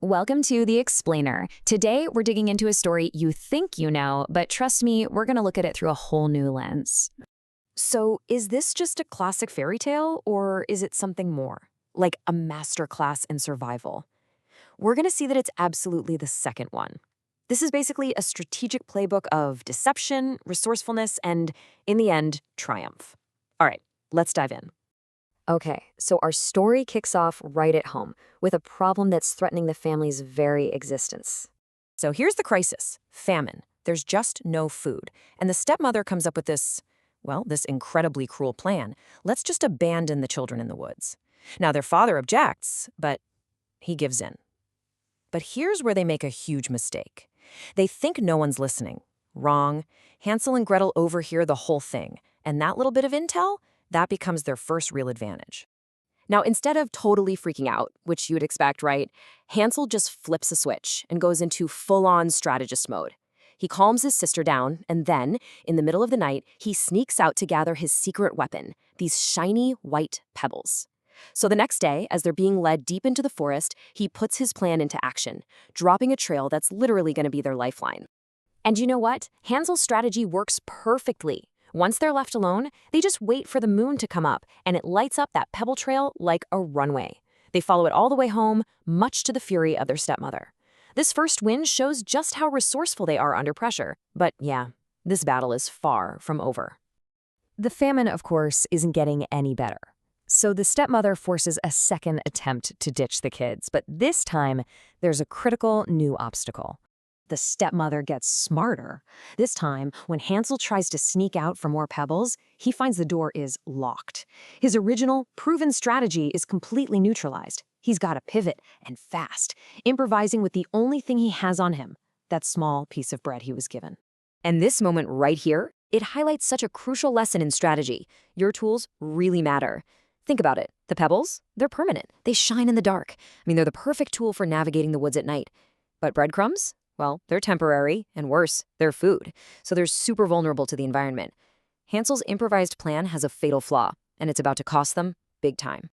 Welcome to The Explainer. Today, we're digging into a story you think you know, but trust me, we're going to look at it through a whole new lens. So, is this just a classic fairy tale, or is it something more? Like a masterclass in survival? We're going to see that it's absolutely the second one. This is basically a strategic playbook of deception, resourcefulness, and, in the end, triumph. All right, let's dive in. Okay, so our story kicks off right at home with a problem that's threatening the family's very existence. So, here's the crisis famine. There's just no food. And the stepmother comes up with this incredibly cruel plan. Let's just abandon the children in the woods. Now, their father objects, but he gives in. But here's where they make a huge mistake. They think no one's listening. Wrong. Hansel and Gretel overhear the whole thing, and that little bit of intel, that becomes their first real advantage. Now, instead of totally freaking out, which you would expect, right, Hansel just flips a switch and goes into full-on strategist mode. He calms his sister down, and then, in the middle of the night, he sneaks out to gather his secret weapon, these shiny white pebbles. So the next day, as they're being led deep into the forest, he puts his plan into action, dropping a trail that's literally going to be their lifeline. And you know what? Hansel's strategy works perfectly. Once they're left alone, they just wait for the moon to come up, and it lights up that pebble trail like a runway. They follow it all the way home, much to the fury of their stepmother. This first win shows just how resourceful they are under pressure. But yeah, this battle is far from over. The famine, of course, isn't getting any better. So the stepmother forces a second attempt to ditch the kids, but this time, there's a critical new obstacle. The stepmother gets smarter. This time, when Hansel tries to sneak out for more pebbles, he finds the door is locked. His original, proven strategy is completely neutralized. He's got to pivot, and fast, improvising with the only thing he has on him, that small piece of bread he was given. And this moment right here, it highlights such a crucial lesson in strategy. Your tools really matter. Think about it. The pebbles, they're permanent. They shine in the dark. They're the perfect tool for navigating the woods at night. But breadcrumbs? Well, they're temporary, and worse, they're food, so they're super vulnerable to the environment. Hansel's improvised plan has a fatal flaw, and it's about to cost them big time.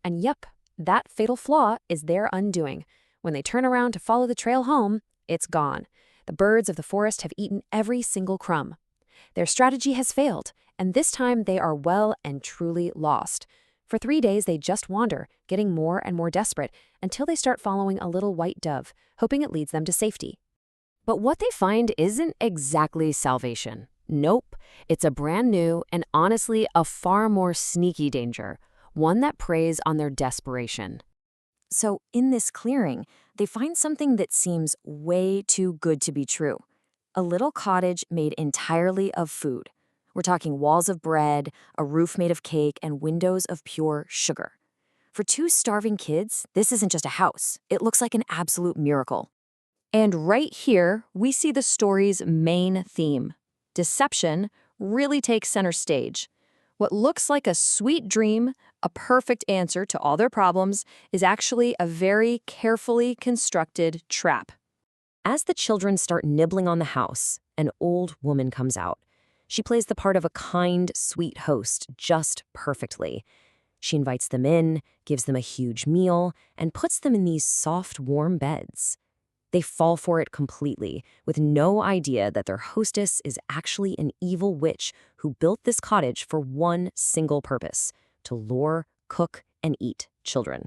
And yep, that fatal flaw is their undoing. When they turn around to follow the trail home, it's gone. The birds of the forest have eaten every single crumb. Their strategy has failed, and this time they are well and truly lost. For 3 days, they just wander, getting more and more desperate, until they start following a little white dove, hoping it leads them to safety. But what they find isn't exactly salvation. Nope, it's a brand new and honestly a far more sneaky danger, one that preys on their desperation. So in this clearing, they find something that seems way too good to be true. A little cottage made entirely of food. We're talking walls of bread, a roof made of cake, and windows of pure sugar. For 2 starving kids, this isn't just a house. It looks like an absolute miracle. And right here, we see the story's main theme. Deception really takes center stage. What looks like a sweet dream, a perfect answer to all their problems, is actually a very carefully constructed trap. As the children start nibbling on the house, an old woman comes out. She plays the part of a kind, sweet host just perfectly. She invites them in, gives them a huge meal, and puts them in these soft, warm beds. They fall for it completely, with no idea that their hostess is actually an evil witch who built this cottage for one single purpose: to lure, cook, and eat children.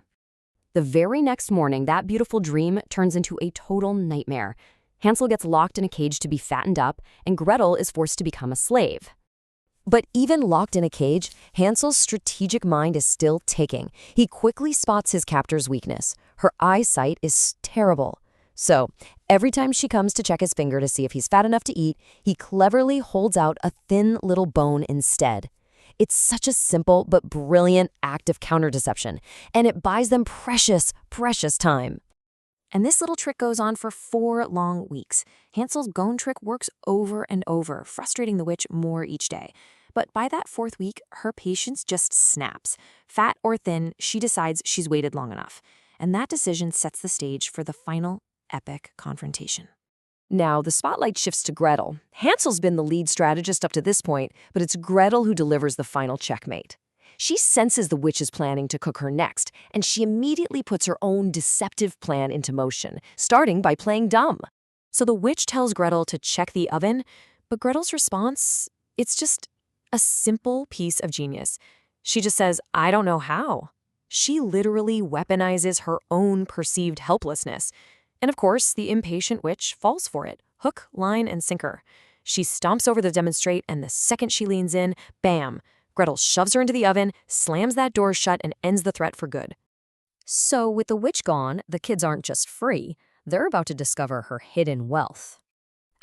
The very next morning, that beautiful dream turns into a total nightmare. Hansel gets locked in a cage to be fattened up, and Gretel is forced to become a slave. But even locked in a cage, Hansel's strategic mind is still ticking. He quickly spots his captor's weakness. Her eyesight is terrible. So, every time she comes to check his finger to see if he's fat enough to eat, he cleverly holds out a thin little bone instead. It's such a simple but brilliant act of counter-deception, and it buys them precious, precious time. And this little trick goes on for 4 long weeks. Hansel's bone trick works over and over, frustrating the witch more each day. But by that 4th week, her patience just snaps. Fat or thin, she decides she's waited long enough. And that decision sets the stage for the final epic confrontation. Now, the spotlight shifts to Gretel. Hansel's been the lead strategist up to this point, but it's Gretel who delivers the final checkmate. She senses the witch is planning to cook her next, and she immediately puts her own deceptive plan into motion, starting by playing dumb. So the witch tells Gretel to check the oven, but Gretel's response, it's just a simple piece of genius. She just says, "I don't know how." She literally weaponizes her own perceived helplessness. And of course, the impatient witch falls for it, hook, line, and sinker. She stomps over to demonstrate, and the second she leans in, bam, Gretel shoves her into the oven, slams that door shut, and ends the threat for good. So with the witch gone, the kids aren't just free, they're about to discover her hidden wealth.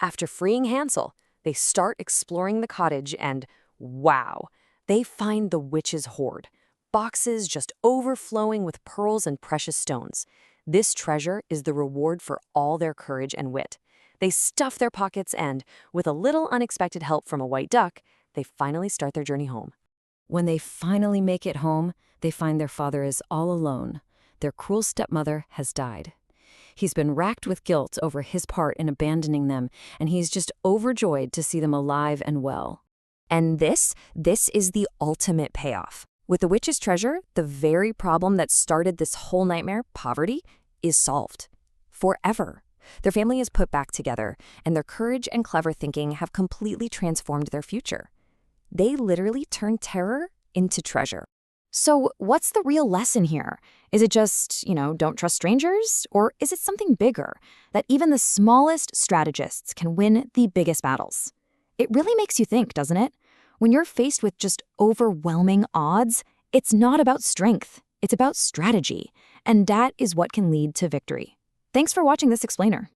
After freeing Hansel, they start exploring the cottage and, wow, they find the witch's hoard. Boxes just overflowing with pearls and precious stones. This treasure is the reward for all their courage and wit. They stuff their pockets and, with a little unexpected help from a white duck, they finally start their journey home. When they finally make it home, they find their father is all alone. Their cruel stepmother has died. He's been racked with guilt over his part in abandoning them, and he's just overjoyed to see them alive and well. And this is the ultimate payoff. With the witch's treasure, the very problem that started this whole nightmare, poverty, is solved. Forever. Their family is put back together, and their courage and clever thinking have completely transformed their future. They literally turn terror into treasure. So what's the real lesson here? Is it just, don't trust strangers? Or is it something bigger, that even the smallest strategists can win the biggest battles? It really makes you think, doesn't it? When you're faced with just overwhelming odds, it's not about strength, it's about strategy. And that is what can lead to victory. Thanks for watching this explainer.